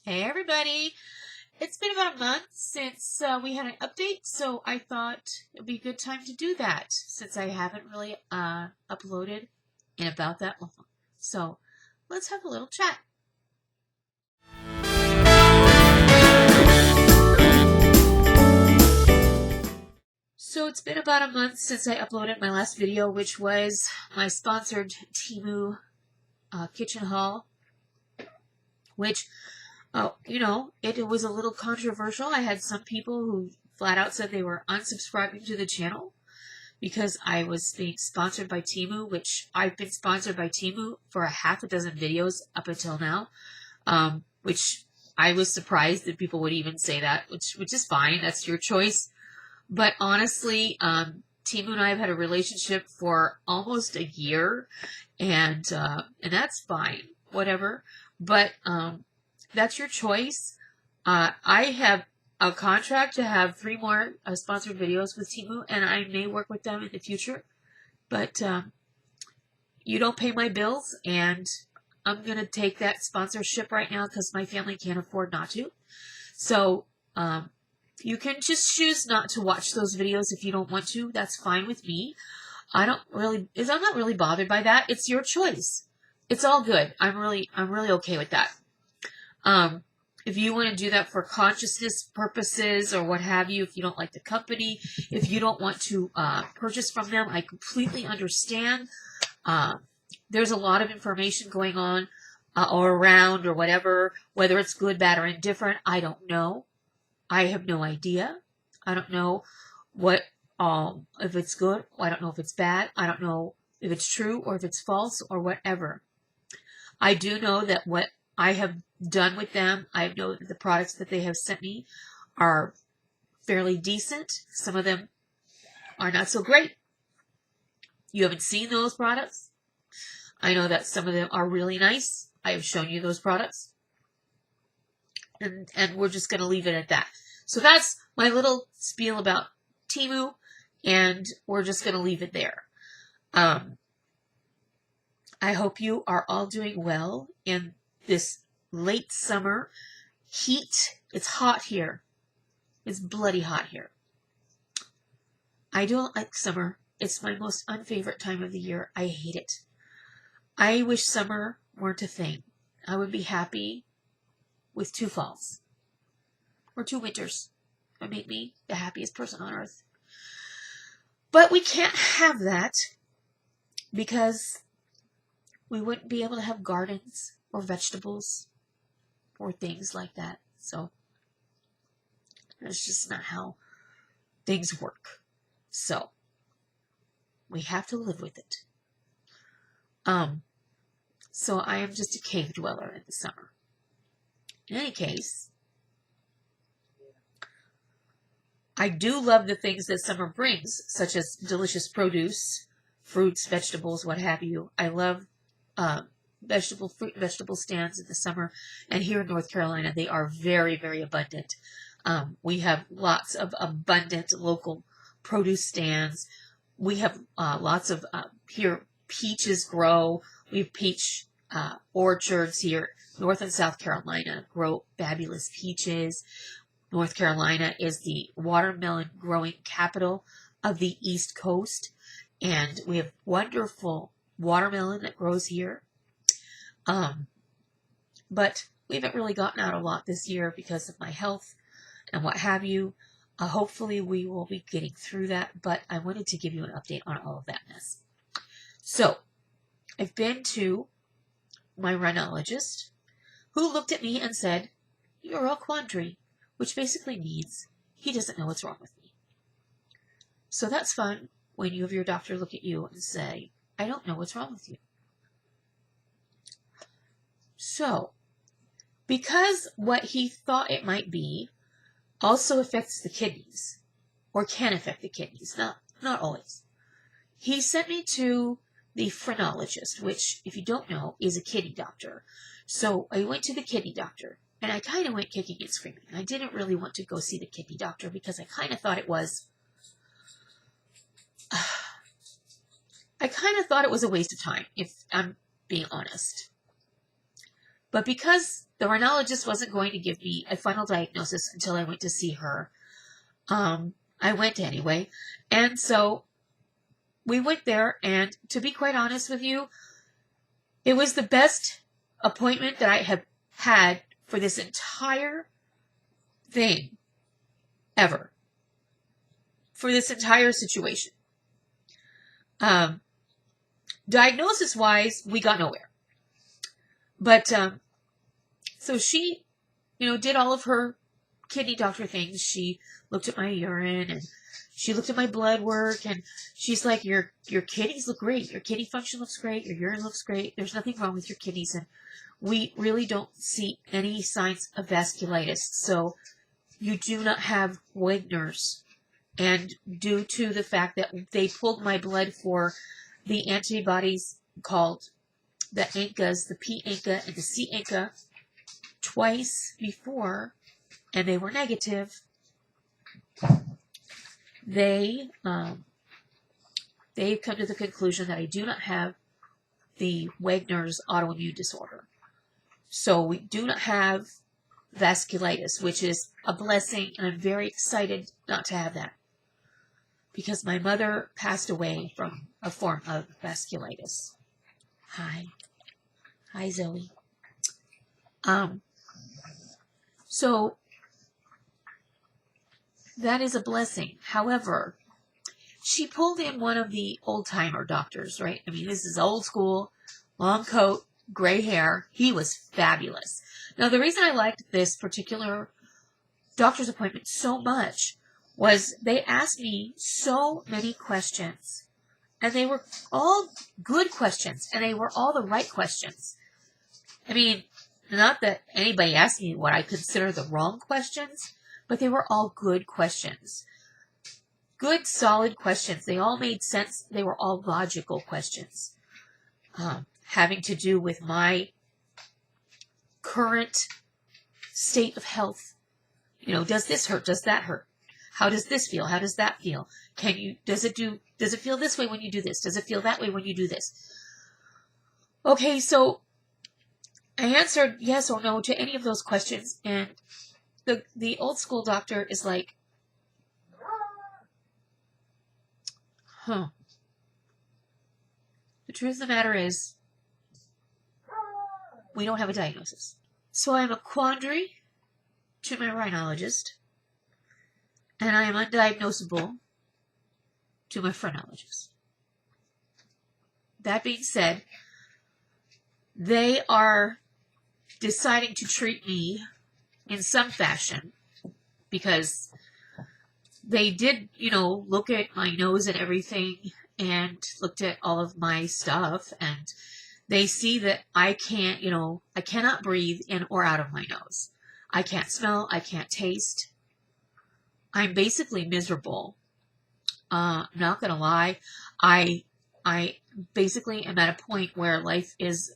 Hey everybody! It's been about a month since we had an update, so I thought it'd be a good time to do that since I haven't really uploaded in about that long. So let's have a little chat. So it's been about a month since I uploaded my last video, which was my sponsored Temu kitchen haul, which it was a little controversial. I had some people who flat out said they were unsubscribing to the channel because I was being sponsored by Temu, which I've been sponsored by Temu for a half a dozen videos up until now, which I was surprised that people would even say that, which is fine. That's your choice. But honestly, Temu and I have had a relationship for almost a year, and that's fine, whatever. But that's your choice. I have a contract to have 3 more sponsored videos with Temu, and I may work with them in the future. But you don't pay my bills, and I'm going to take that sponsorship right now because my family can't afford not to. So you can just choose not to watch those videos if you don't want to. That's fine with me. I'm not really bothered by that. It's your choice. It's all good. I'm really okay with that. If you want to do that for consciousness purposes or what have you, if you don't like the company, if you don't want to purchase from them, I completely understand. There's a lot of information going on or around or whatever, whether it's good, bad, or indifferent. I don't know. I have no idea. I don't know what if it's good. I don't know if it's bad. I don't know if it's true or if it's false or whatever. I do know that what I have done with them, I know that the products that they have sent me are fairly decent. Some of them are not so great. You haven't seen those products. I know that some of them are really nice. I have shown you those products. And we're just going to leave it at that. So that's my little spiel about Temu, and we're just going to leave it there. I hope you are all doing well in this late summer heat. It's hot here. It's bloody hot here. I don't like summer. It's my most unfavorite time of the year. I hate it. I wish summer weren't a thing. I would be happy with 2 falls or 2 winters. It would make me the happiest person on earth. But we can't have that because we wouldn't be able to have gardens or vegetables or things like that. So that's just not how things work. So we have to live with it. So I am just a cave dweller in the summer. In any case, I do love the things that summer brings, such as delicious produce, fruits, vegetables, what have you. I love fruit and vegetable stands in the summer, and here in North Carolina they are very, very abundant. We have lots of abundant local produce stands. We have lots of here peaches grow. We have peach orchards here. North and South Carolina grow fabulous peaches. North Carolina is the watermelon growing capital of the East Coast, and we have wonderful watermelon that grows here. But we haven't really gotten out a lot this year because of my health and what have you. Hopefully we will be getting through that, but I wanted to give you an update on all of that mess. So, I've been to my rhinologist, who looked at me and said, "You're a quandary," which basically means he doesn't know what's wrong with me. So that's fun when you have your doctor look at you and say, "I don't know what's wrong with you." So, because what he thought it might be also affects the kidneys, or can affect the kidneys, not always, he sent me to the phrenologist, which, if you don't know, is a kidney doctor. So I went to the kidney doctor, and I kind of went kicking and screaming. I didn't really want to go see the kidney doctor because I kind of thought it was a waste of time, if I'm being honest. But because the rhinologist wasn't going to give me a final diagnosis until I went to see her, I went anyway. And so we went there, and to be quite honest with you, it was the best appointment that I have had for this entire thing ever. For this entire situation. Diagnosis-wise, we got nowhere. But, so she, did all of her kidney doctor things. She looked at my urine, and she looked at my blood work, and she's like, your kidneys look great. Your kidney function looks great. Your urine looks great. There's nothing wrong with your kidneys, and we really don't see any signs of vasculitis. So you do not have Wegener's. And due to the fact that they pulled my blood for the antibodies called the ANCAs, the P-ANCA and the C-ANCA, twice before, and they were negative, they've come to the conclusion that I do not have the Wegener's autoimmune disorder. So we do not have vasculitis, which is a blessing, and I'm very excited not to have that, because my mother passed away from a form of vasculitis. Hi, Zoe. So that is a blessing. However, she pulled in one of the old-timer doctors, right? I mean, this is old school, long coat, gray hair. He was fabulous. Now, the reason I liked this particular doctor's appointment so much was they asked me so many questions, and they were all good questions, and they were all the right questions. I mean, not that anybody asked me what I consider the wrong questions, but they were all good questions. Good, solid questions. They all made sense. They were all logical questions, having to do with my current state of health. Does this hurt? Does that hurt? How does this feel? How does that feel? Does it feel this way when you do this? Does it feel that way when you do this? Okay, so I answered yes or no to any of those questions, and the old school doctor is like, The truth of the matter is, we don't have a diagnosis. So I am a quandary to my rhinologist, and I am undiagnosable to my phrenologist. That being said, they are deciding to treat me in some fashion, because they did, look at my nose and everything, and looked at all of my stuff, and they see that I can't, I cannot breathe in or out of my nose. I can't smell, I can't taste. I'm basically miserable. Not gonna lie, I basically am at a point where life is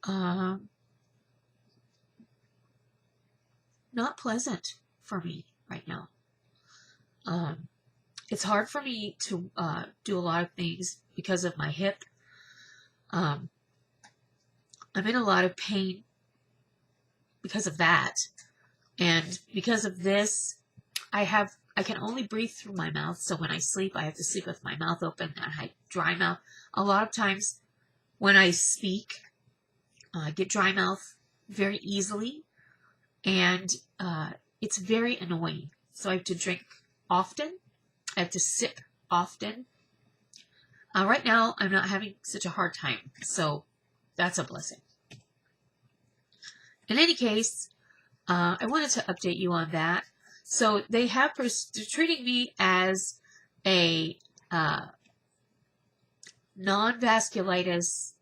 not pleasant for me right now. It's hard for me to do a lot of things because of my hip. I'm in a lot of pain because of that. And because of this, I can only breathe through my mouth. So when I sleep, I have to sleep with my mouth open, and I dry mouth. A lot of times when I speak, I get dry mouth very easily, and it's very annoying. So I have to drink often. I have to sip often. Right now, I'm not having such a hard time, so that's a blessing. In any case, I wanted to update you on that. So they're treating me as a non-vasculitis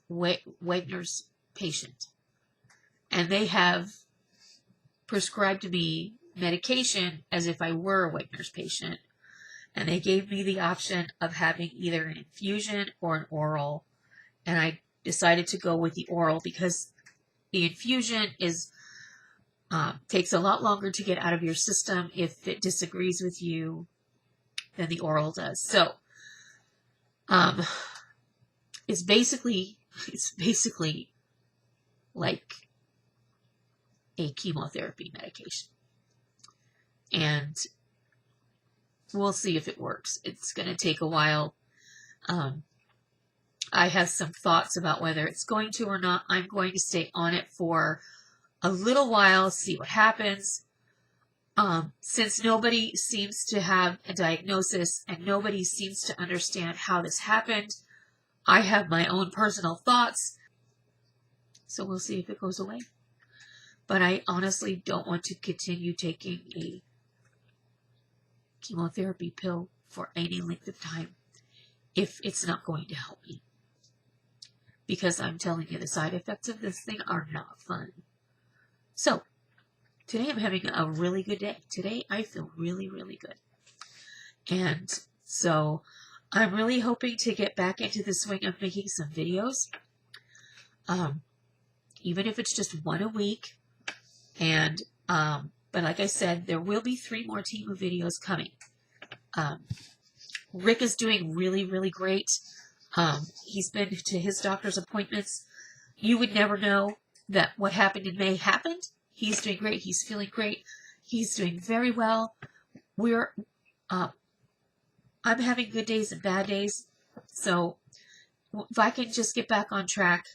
Wegener's patient. And they have prescribed me medication as if I were a Wegener's patient. And they gave me the option of having either an infusion or an oral. And I decided to go with the oral because the infusion takes a lot longer to get out of your system if it disagrees with you than the oral does. So It's basically like a chemotherapy medication. And we'll see if it works. It's going to take a while. I have some thoughts about whether it's going to or not. I'm going to stay on it for a little while, see what happens. Since nobody seems to have a diagnosis and nobody seems to understand how this happened, I have my own personal thoughts. So we'll see if it goes away. But I honestly don't want to continue taking a chemotherapy pill for any length of time if it's not going to help me. Because I'm telling you, the side effects of this thing are not fun. So, today I'm having a really good day. Today I feel really, really good. And so, I'm really hoping to get back into the swing of making some videos. Even if it's just one a week. And, but like I said, there will be 3 more Temu videos coming. Rick is doing really, really great. He's been to his doctor's appointments. You would never know that what happened in May happened. He's doing great. He's feeling great. He's doing very well. I'm having good days and bad days. So if I can just get back on track,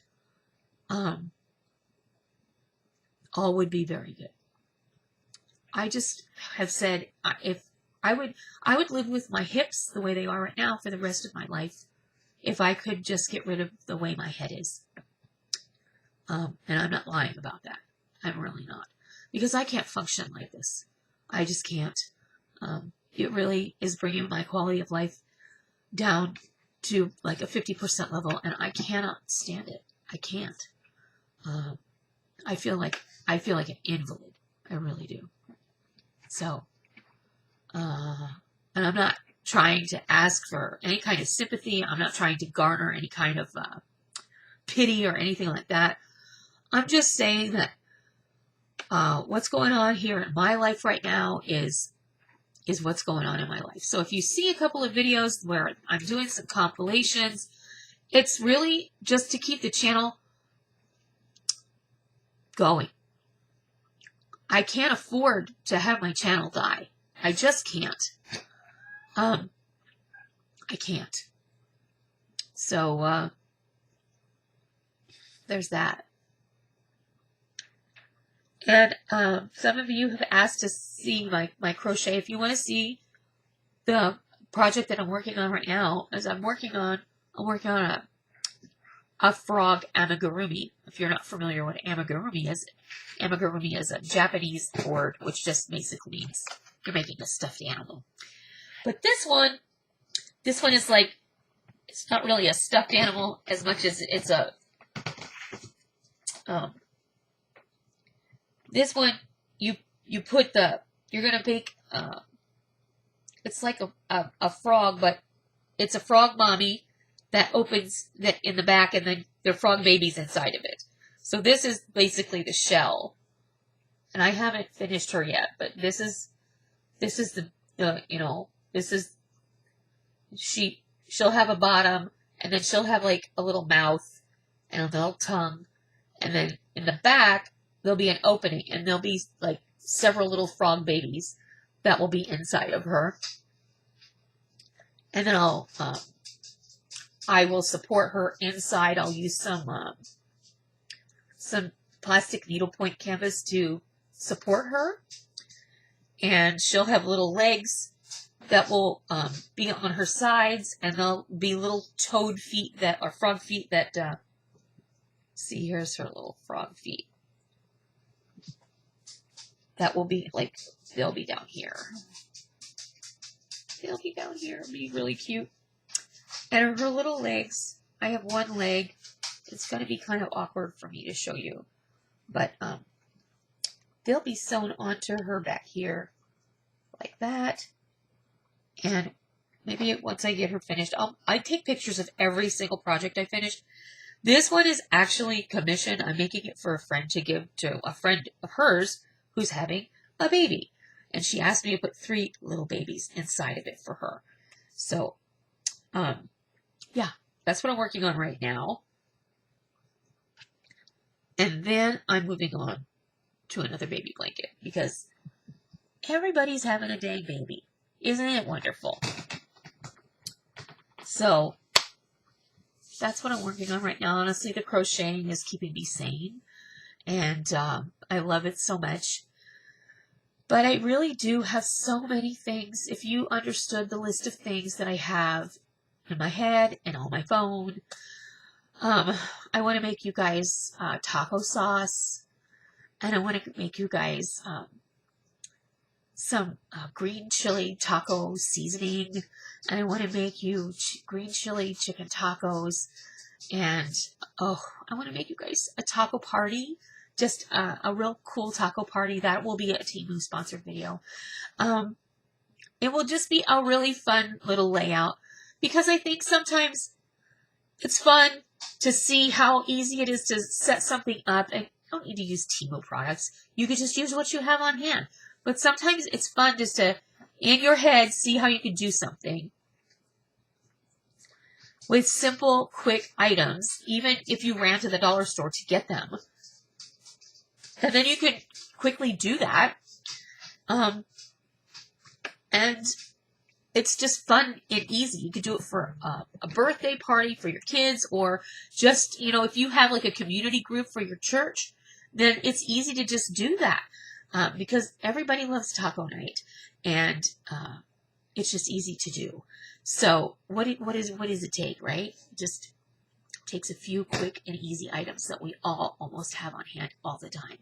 all would be very good. I just have said if I would live with my hips the way they are right now for the rest of my life if I could just get rid of the way my head is. And I'm not lying about that. I'm really not. Because I can't function like this. I just can't. It really is bringing my quality of life down to like a 50% level, and I cannot stand it. I can't. I feel like an invalid. I really do. So, and I'm not trying to ask for any kind of sympathy. I'm not trying to garner any kind of pity or anything like that. I'm just saying that what's going on here in my life right now is what's going on in my life. So if you see a couple of videos where I'm doing some compilations, it's really just to keep the channel going. I can't afford to have my channel die. I just can't. I can't. So, there's that. And some of you have asked to see my crochet. If you want to see the project that I'm working on right now, I'm working on a frog amigurumi. If you're not familiar with what amigurumi is a Japanese word which just basically means you're making a stuffed animal. But this one is like, it's not really a stuffed animal as much as it's a this one, you're gonna bake, it's like a frog, but it's a frog mommy that opens in the back, and then there are frog babies inside of it. So this is basically the shell. And I haven't finished her yet, but this is she'll have a bottom, and then she'll have like a little mouth and a little tongue, and then in the back there'll be an opening, and there'll be like several little frog babies that will be inside of her. And then I will support her inside. I'll use some plastic needlepoint canvas to support her, and she'll have little legs that will be on her sides, and there'll be little toad feet that are frog feet that see, here's her little frog feet. That will be like, they'll be down here. They'll be down here. It'll be really cute. And her little legs, I have one leg. It's going to be kind of awkward for me to show you. But they'll be sewn onto her back here like that. And maybe once I get her finished, I take pictures of every single project I finish. This one is actually commissioned. I'm making it for a friend to give to a friend of hers who's having a baby. And she asked me to put 3 little babies inside of it for her. So, yeah, that's what I'm working on right now. And then I'm moving on to another baby blanket because everybody's having a dang baby. Isn't it wonderful? So that's what I'm working on right now. Honestly, the crocheting is keeping me sane. And I love it so much. But I really do have so many things. If you understood the list of things that I have in my head and on my phone, I want to make you guys taco sauce. And I want to make you guys some green chili taco seasoning. And I want to make you green chili chicken tacos. And, oh, I want to make you guys a taco party. Just a real cool taco party. That will be a Temu sponsored video. It will just be a really fun little layout. Because I think sometimes it's fun to see how easy it is to set something up. And you don't need to use Temu products. You could just use what you have on hand. But sometimes it's fun just to, in your head, see how you can do something with simple, quick items, even if you ran to the dollar store to get them. And then you can quickly do that. And it's just fun and easy. You could do it for a birthday party for your kids, or just, you know, if you have like a community group for your church, then it's easy to just do that. Because everybody loves taco night, and it's just easy to do. So what does it take, right? Just takes a few quick and easy items that we all almost have on hand all the time.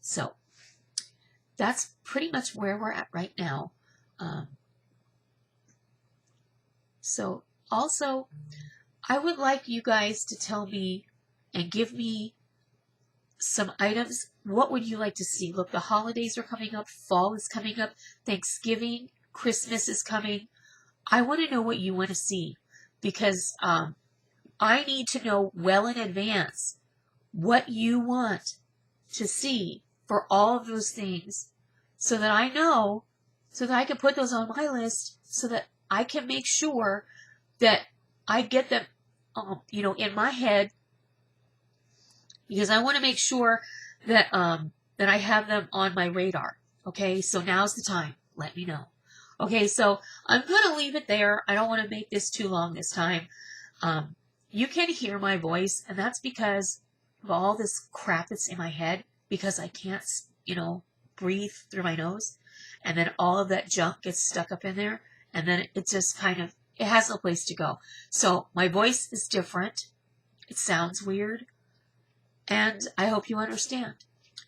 So that's pretty much where we're at right now. So also, I would like you guys to tell me and give me some items. What would you like to see? Look, the holidays are coming up. Fall is coming up. Thanksgiving, Christmas is coming. I want to know what you want to see, because I need to know well in advance what you want to see for all of those things, so that I know, so that I can put those on my list, so that I can make sure that I get them, you know, in my head, because I want to make sure that that I have them on my radar. Okay, so now's the time. Let me know. Okay, so I'm going to leave it there. I don't want to make this too long this time. You can hear my voice, and that's because of all this crap that's in my head, because I can't, you know, breathe through my nose, and then all of that junk gets stuck up in there, and then it just kind of, it has no place to go. So my voice is different. It sounds weird, and I hope you understand.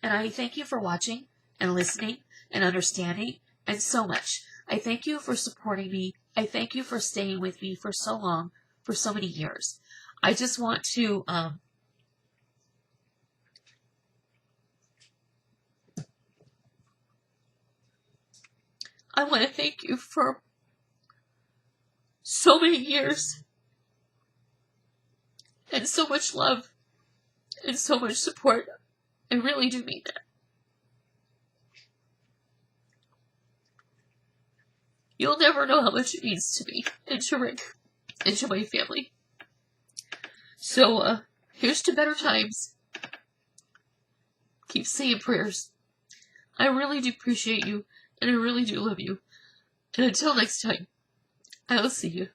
And I thank you for watching and listening and understanding, and so much. I thank you for supporting me. I thank you for staying with me for so long, for so many years. I just want to I want to thank you for so many years and so much love and so much support. I really do mean that. You'll never know how much it means to me and to Rick and to my family. So, here's to better times. Keep saying prayers. I really do appreciate you, and I really do love you. And until next time, I'll see you.